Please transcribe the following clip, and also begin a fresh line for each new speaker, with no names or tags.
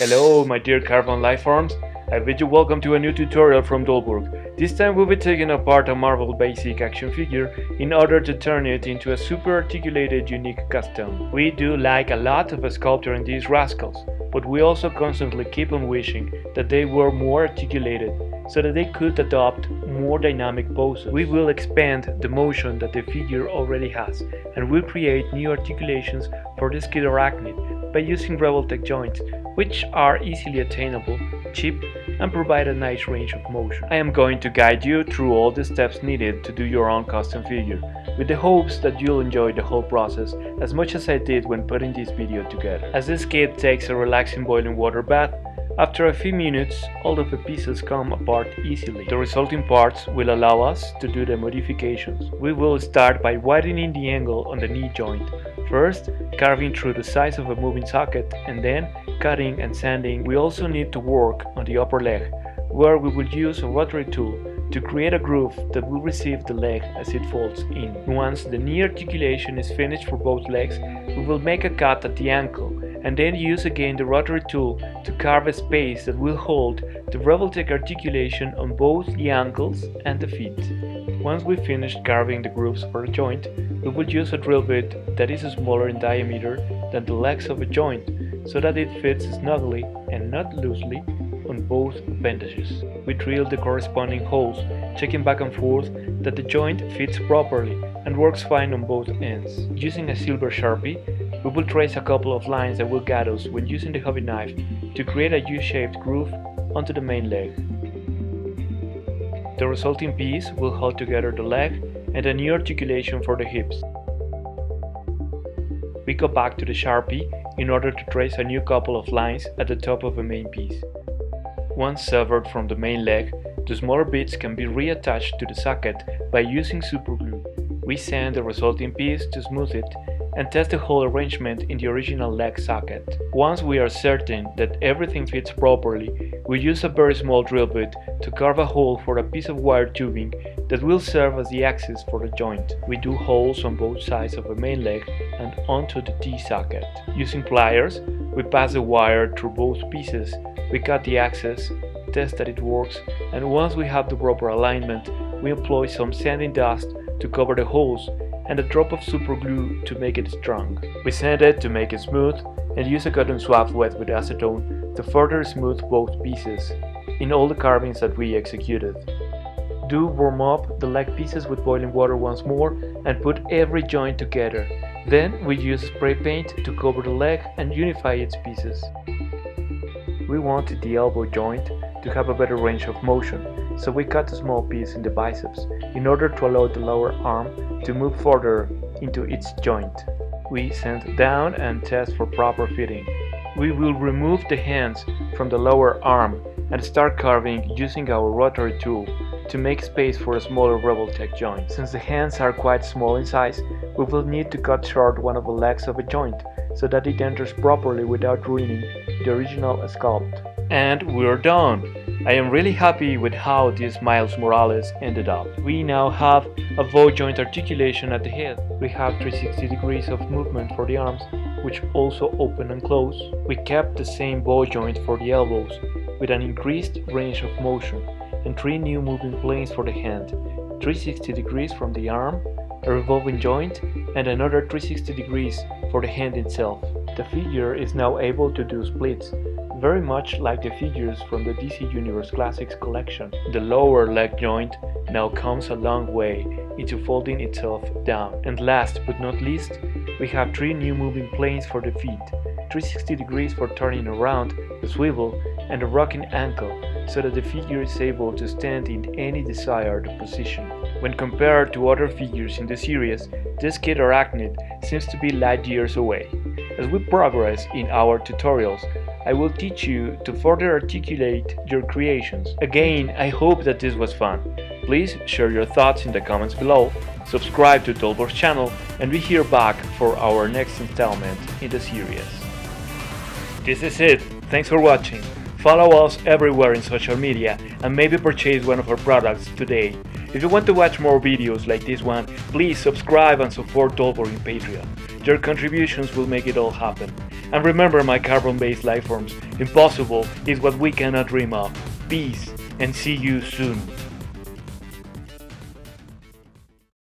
Hello, my dear carbon lifeforms. I bid you welcome to a new tutorial from Dolburg. This time we'll be taking apart a Marvel basic action figure in order to turn it into a super articulated unique custom. We do like a lot of a sculptor in these rascals, but we also constantly keep on wishing that they were more articulated so that they could adopt more dynamic poses. We will expand the motion that the figure already has, and will create new articulations for this Kid Arachnid by using Revoltech joints, which are easily attainable, cheap, and provide a nice range of motion. I am going to guide you through all the steps needed to do your own custom figure, with the hopes that you'll enjoy the whole process as much as I did when putting this video together. As this kit takes a relaxing boiling water bath, after a few minutes, all of the pieces come apart easily. The resulting parts will allow us to do the modifications. We will start by widening the angle on the knee joint, first carving through the size of a moving socket and then cutting and sanding. We also need to work on the upper leg, where we will use a rotary tool to create a groove that will receive the leg as it folds in. Once the knee articulation is finished for both legs, we will make a cut at the ankle and then use again the rotary tool to carve a space that will hold the Revoltech articulation on both the ankles and the feet. Once we finish carving the grooves for a joint, we will use a drill bit that is smaller in diameter than the legs of a joint, so that it fits snugly and not loosely on both appendages. We drill the corresponding holes, checking back and forth that the joint fits properly and works fine on both ends. Using a silver Sharpie, we will trace a couple of lines that will guide us when using the hobby knife to create a U-shaped groove onto the main leg. The resulting piece will hold together the leg and a new articulation for the hips. We go back to the Sharpie in order to trace a new couple of lines at the top of the main piece. Once severed from the main leg, the smaller bits can be reattached to the socket by using superglue. We sand the resulting piece to smooth it and test the whole arrangement in the original leg socket. Once we are certain that everything fits properly, we use a very small drill bit to carve a hole for a piece of wire tubing that will serve as the axis for the joint. We do holes on both sides of the main leg and onto the T-socket. Using pliers, we pass the wire through both pieces, we cut the axis, test that it works, and once we have the proper alignment, we employ some sanding dust to cover the holes and a drop of super glue to make it strong. We sand it to make it smooth and use a cotton swab wet with acetone to further smooth both pieces in all the carvings that we executed. Do warm up the leg pieces with boiling water once more and put every joint together. Then we use spray paint to cover the leg and unify its pieces. We want the elbow joint to have a better range of motion, so we cut a small piece in the biceps in order to allow the lower arm to move further into its joint. We sand down and test for proper fitting. We will remove the hands from the lower arm and start carving using our rotary tool to make space for a smaller Revoltech joint. Since the hands are quite small in size, we will need to cut short one of the legs of a joint so that it enters properly without ruining the original sculpt. And we're done! I am really happy with how this Miles Morales ended up. We now have a bow joint articulation at the head. We have 360 degrees of movement for the arms, which also open and close. We kept the same bow joint for the elbows, with an increased range of motion, and 3 new moving planes for the hand, 360 degrees from the arm, a revolving joint, and another 360 degrees for the hand itself. The figure is now able to do splits, very much like the figures from the DC Universe Classics collection. The lower leg joint now comes a long way into folding itself down. And last but not least, we have 3 new moving planes for the feet, 360 degrees for turning around, the swivel, and a rocking ankle, so that the figure is able to stand in any desired position. When compared to other figures in the series, this Kid Arachnid seems to be light years away. As we progress in our tutorials, I will teach you to further articulate your creations. Again, I hope that this was fun. Please share your thoughts in the comments below, subscribe to Dolburg's channel, and be here back for our next installment in the series. This is it, thanks for watching. Follow us everywhere in social media and maybe purchase one of our products today. If you want to watch more videos like this one, please subscribe and support Dolburg in Patreon. Their contributions will make it all happen. And remember, my carbon-based lifeforms, impossible is what we cannot dream of. Peace, and see you soon.